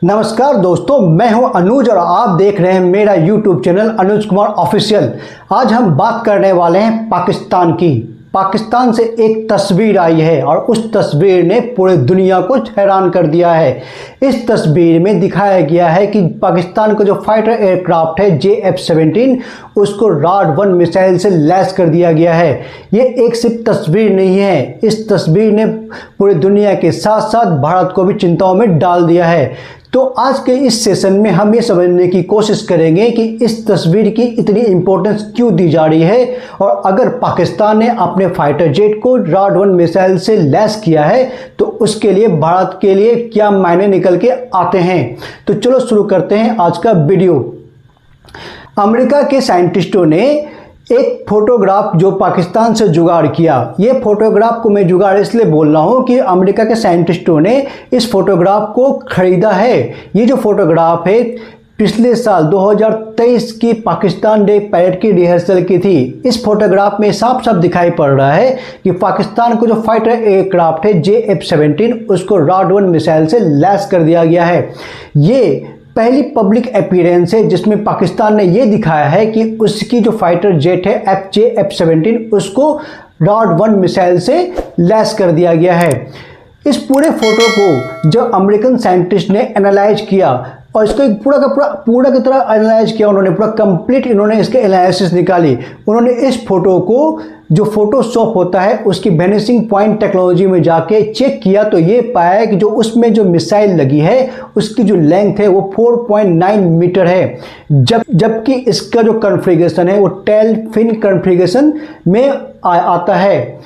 नमस्कार दोस्तों, मैं हूं अनुज और आप देख रहे हैं मेरा YouTube channel Anuj Kumar official. आज हम बात करने वाले हैं पाकिस्तान की। पाकिस्तान से एक तस्वीर आई है और उस तस्वीर ने पूरे दुनिया को हैरान कर दिया है। इस तस्वीर में दिखाया गया है कि पाकिस्तान का जो फाइटर एयरक्राफ्ट है JF-17 उसको RAD-1 मिसाइल से लैस कर दिया गया है। ये एक सिर्फ तस्वीर नहीं है, इस तस्वीर ने पूरी दुनिया के साथ साथ भारत को भी चिंताओं में डाल दिया है। तो आज के इस सेशन में हम ये समझने की कोशिश करेंगे कि इस तस्वीर की इतनी इम्पोर्टेंस क्यों दी जा रही है और अगर पाकिस्तान ने अपने फाइटर जेट को RAD-1 मिसाइल से लैस किया है तो उसके लिए भारत के लिए क्या मायने निकल के आते हैं। तो चलो शुरू करते हैं आज का वीडियो। अमेरिका के साइंटिस्टों ने एक फोटोग्राफ जो पाकिस्तान से जुगाड़ किया, ये फोटोग्राफ को मैं जुगाड़ इसलिए बोल रहा हूँ कि अमेरिका के साइंटिस्टों ने इस फोटोग्राफ को खरीदा है। ये जो फोटोग्राफ है पिछले साल 2023 की पाकिस्तान डे पैरेड की रिहर्सल की थी। इस फोटोग्राफ में साफ साफ दिखाई पड़ रहा है कि पाकिस्तान को जो फाइटर एयरक्राफ्ट है JF-17 उसको RAD-1 मिसाइल से लैस कर दिया गया है। ये पहली पब्लिक अपीयरेंस है जिसमें पाकिस्तान ने यह दिखाया है कि उसकी जो फाइटर जेट है JF-17 उसको RAD-1 मिसाइल से लैस कर दिया गया है। इस पूरे फोटो को जो अमेरिकन साइंटिस्ट ने एनालाइज किया और इसको एक पूरा की तरह एनालाइज किया, उन्होंने पूरा कंप्लीट इन्होंने इसके एनालिसिस निकाली। उन्होंने इस फोटो को जो फोटोशॉप होता है उसकी वेनिशिंग पॉइंट टेक्नोलॉजी में जाके चेक किया तो ये पाया कि जो उसमें जो मिसाइल लगी है उसकी जो लेंथ है वो 4.9 मीटर है, जबकि इसका जो कॉन्फ़िगरेशन है वो टेल फिन कॉन्फ़िगरेशन में आता है।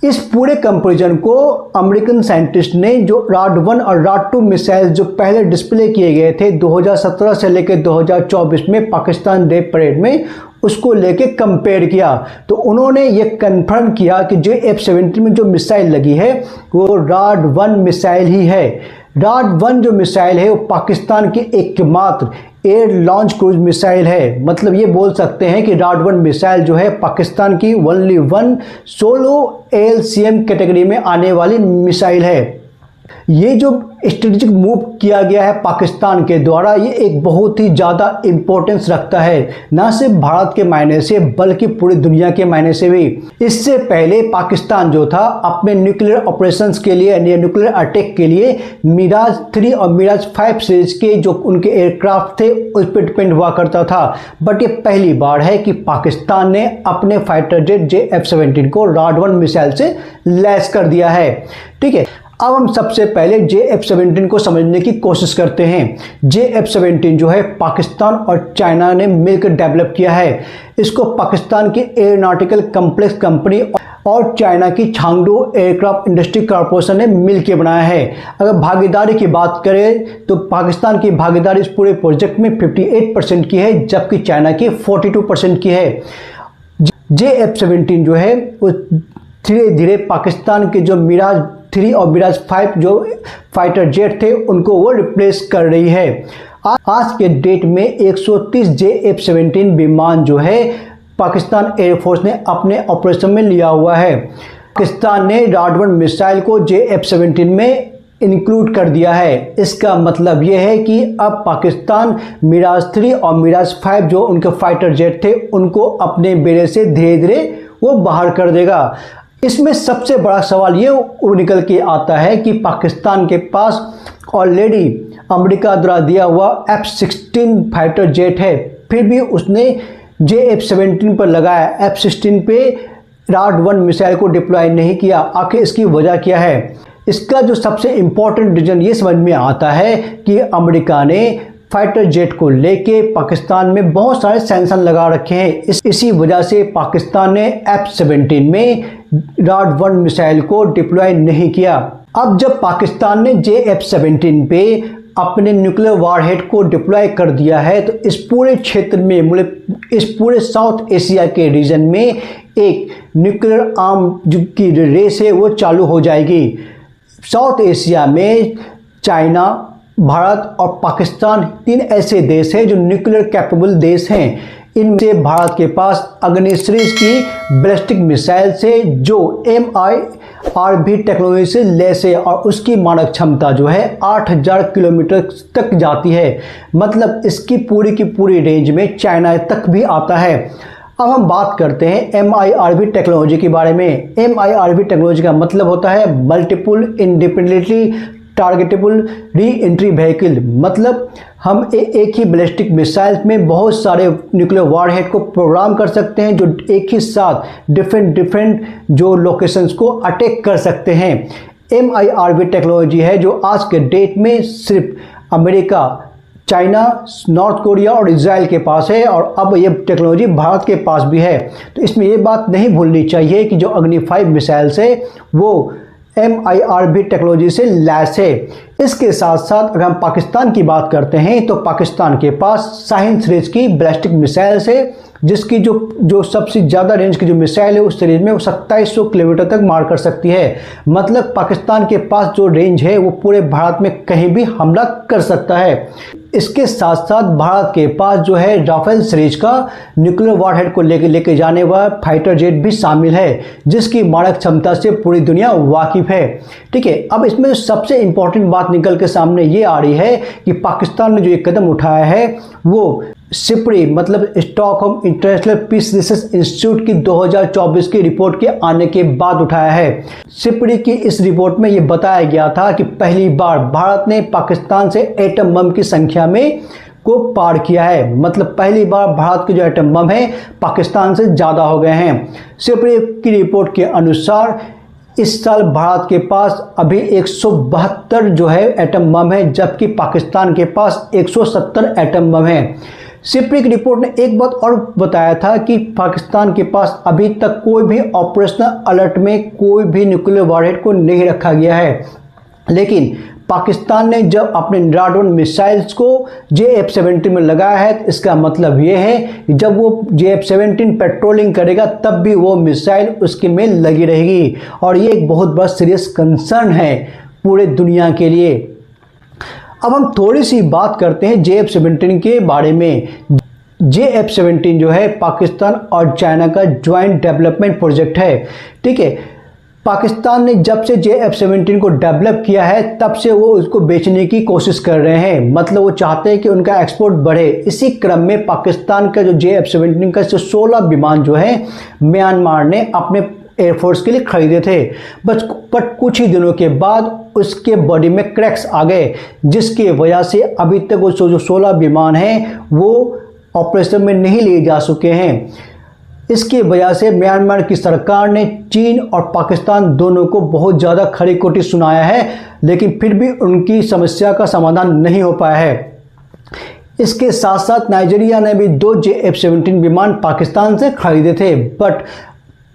इस पूरे कंपैरिजन को अमेरिकन साइंटिस्ट ने जो RAD-1 और RAD-2 मिसाइल जो पहले डिस्प्ले किए गए थे 2017 से लेकर 2024 में पाकिस्तान डे परेड में, उसको लेके कंपेयर किया तो उन्होंने ये कंफर्म किया कि JF-17 में जो मिसाइल लगी है वो RAD-1 मिसाइल ही है। RAD-1 जो मिसाइल है वो पाकिस्तान की एकमात्र एयर लॉन्च क्रूज मिसाइल है। मतलब ये बोल सकते हैं कि RAD-1 मिसाइल जो है पाकिस्तान की only one solo ALCM category में आने वाली मिसाइल है। ये जो स्ट्रेटेजिक मूव किया गया है पाकिस्तान के द्वारा, ये एक बहुत ही ज़्यादा इम्पोर्टेंस रखता है, ना सिर्फ भारत के मायने से बल्कि पूरी दुनिया के मायने से भी। इससे पहले पाकिस्तान जो था अपने न्यूक्लियर ऑपरेशंस के लिए, न्यूक्लियर अटैक के लिए मिराज 3 और मिराज 5 सीरीज के जो उनके एयरक्राफ्ट थे उस पर डिपेंड हुआ करता था। बट ये पहली बार है कि पाकिस्तान ने अपने फाइटर जेट JF-17 को RAD-1 मिसाइल से लैस कर दिया है। ठीक है, अब हम सबसे पहले JF-17 को समझने की कोशिश करते हैं। JF-17 जो है पाकिस्तान और चाइना ने मिलकर डेवलप किया है। इसको पाकिस्तान की एयरोनॉटिकल कॉम्प्लेक्स कंपनी और चाइना की चांगडू एयरक्राफ्ट इंडस्ट्री कॉर्पोरेशन ने मिलकर बनाया है। अगर भागीदारी की बात करें तो पाकिस्तान की भागीदारी इस पूरे प्रोजेक्ट में 58% की है, जबकि चाइना की 42% की है। JF-17 जो है वो धीरे धीरे पाकिस्तान के जो मिराज 3 और मिराज 5 जो फाइटर जेट थे उनको वो रिप्लेस कर रही है। आज के डेट में 130 JF-17 विमान जो है पाकिस्तान एयरफोर्स ने अपने ऑपरेशन में लिया हुआ है। पाकिस्तान ने RAD-1 मिसाइल को JF-17 में इंक्लूड कर दिया है। इसका मतलब ये है कि अब पाकिस्तान मिराज 3 और मिराज 5 जो उनके फाइटर जेट थे उनको अपने बेड़े से धीरे धीरे वो बाहर कर देगा। इसमें सबसे बड़ा सवाल ये निकल के आता है कि पाकिस्तान के पास ऑलरेडी अमेरिका द्वारा दिया हुआ F-16 फाइटर जेट है, फिर भी उसने JF-17 पर लगाया, F-16 पे RAD-1 मिसाइल को डिप्लॉय नहीं किया। आखिर इसकी वजह क्या है? इसका जो सबसे इम्पोर्टेंट रीज़न ये समझ में आता है कि अमेरिका ने फाइटर जेट को लेके पाकिस्तान में बहुत सारे सैंक्शन लगा रखे हैं। इसी वजह से पाकिस्तान ने F-17 में RAD-1 मिसाइल को डिप्लॉय नहीं किया। अब जब पाकिस्तान ने JF-17 पे अपने न्यूक्लियर वारहेड को डिप्लॉय कर दिया है तो इस पूरे क्षेत्र में, इस पूरे साउथ एशिया के रीजन में एक न्यूक्लियर आर्म की रेस है वो चालू हो जाएगी। साउथ एशिया में चाइना, भारत और पाकिस्तान 3 ऐसे देश हैं जो न्यूक्लियर कैपेबल देश हैं। इनसे भारत के पास अग्नि सीरीज की बैलिस्टिक मिसाइल से जो MIRV टेक्नोलॉजी से लैस है और उसकी मारक क्षमता जो है 8000 किलोमीटर तक जाती है। मतलब इसकी पूरी की पूरी रेंज में चाइना तक भी आता है। अब हम बात करते हैं MIRV टेक्नोलॉजी के बारे में। MIRV टेक्नोलॉजी का मतलब होता है multiple independently targetable re entry vehicle. मतलब हम एक ही बैलिस्टिक मिसाइल में बहुत सारे न्यूक्लियर वॉरहेड को प्रोग्राम कर सकते हैं जो एक ही साथ डिफरेंट जो लोकेशंस को अटैक कर सकते हैं। MIRV टेक्नोलॉजी है जो आज के डेट में सिर्फ अमेरिका, चाइना, नॉर्थ कोरिया और इजराइल के पास है और अब ये टेक्नोलॉजी भारत के पास भी है। तो इसमें ये बात नहीं भूलनी चाहिए कि जो अग्नि 5 मिसाइल है वो MIRV टेक्नोलॉजी से लैस है। इसके साथ साथ अगर हम पाकिस्तान की बात करते हैं तो पाकिस्तान के पास शाहीन सीरीज की बैलिस्टिक मिसाइल है जिसकी जो सबसे ज़्यादा रेंज की जो मिसाइल है उस सीरीज में वो 2700 किलोमीटर तक मार कर सकती है। मतलब पाकिस्तान के पास जो रेंज है वो पूरे भारत में कहीं भी हमला कर सकता है। इसके साथ साथ भारत के पास जो है राफेल सीरीज का न्यूक्लियर वॉरहेड को लेके जाने वाला फाइटर जेट भी शामिल है जिसकी मारक क्षमता से पूरी दुनिया वाकिफ है। ठीक है, अब इसमें सबसे इंपॉर्टेंट बात निकल के सामने ये आ रही है कि पाकिस्तान ने जो एक कदम उठाया है वो सिप्री मतलब Stockholm International Peace Research Institute की 2024 की रिपोर्ट के आने के बाद उठाया है। सिप्री की इस रिपोर्ट में ये बताया गया था कि पहली बार भारत ने पाकिस्तान से एटम बम की संख्या में को पार किया है। मतलब पहली बार भारत के जो एटम बम है पाकिस्तान से ज़्यादा हो गए हैं। सिप्री की रिपोर्ट के अनुसार इस साल भारत के पास अभी 172 जो है एटम बम है जबकि पाकिस्तान के पास 170 एटम बम है। सिप्री की रिपोर्ट ने एक बात और बताया था कि पाकिस्तान के पास अभी तक कोई भी ऑपरेशनल अलर्ट में कोई भी न्यूक्लियर वॉरहेड को नहीं रखा गया है, लेकिन पाकिस्तान ने जब अपने राडॉन मिसाइल्स को JF-17 में लगाया है तो इसका मतलब ये है कि जब वो JF-17 पेट्रोलिंग करेगा तब भी वो मिसाइल उसके में लगी रहेगी और ये एक बहुत बड़ा सीरियस कंसर्न है पूरे दुनिया के लिए। अब हम थोड़ी सी बात करते हैं JF-17 के बारे में। JF-17 जो है पाकिस्तान और चाइना का ज्वाइंट डेवलपमेंट प्रोजेक्ट है। ठीक है, पाकिस्तान ने जब से JF-17 को डेवलप किया है तब से वो उसको बेचने की कोशिश कर रहे हैं। मतलब वो चाहते हैं कि उनका एक्सपोर्ट बढ़े। इसी क्रम में पाकिस्तान का जो JF-17 का 16 विमान जो है म्यांमार ने अपने एयरफोर्स के लिए खरीदे थे। बट कुछ ही दिनों के बाद उसके बॉडी में क्रैक्स आ गए जिसकी वजह से अभी तक वो जो 16 विमान हैं वो ऑपरेशन में नहीं लिए जा सके हैं। इसकी वजह से म्यांमार की सरकार ने चीन और पाकिस्तान दोनों को बहुत ज़्यादा खरी खोटी सुनाया है, लेकिन फिर भी उनकी समस्या का समाधान नहीं हो पाया है। इसके साथ साथ नाइजीरिया ने भी 2 JF-17 विमान पाकिस्तान से खरीदे थे, बट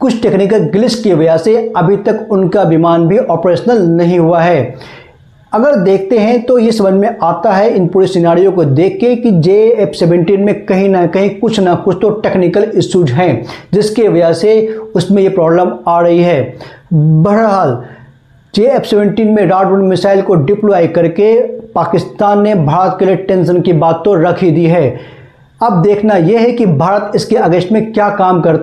कुछ टेक्निकल ग्लिच की वजह से अभी तक उनका विमान भी ऑपरेशनल नहीं हुआ है। अगर देखते हैं तो ये समझ में आता है इन पूरे सिनारियों को देख के कि JF-17 में कहीं ना कुछ तो टेक्निकल इश्यूज हैं जिसके वजह से उसमें ये प्रॉब्लम आ रही है। बहरहाल JF-17 में राडॉन मिसाइल को डिप्लॉय करके पाकिस्तान ने भारत के लिए टेंशन की बात तो रख ही दी है। अब देखना यह है कि भारत इसके अगेंस्ट में क्या काम करता है।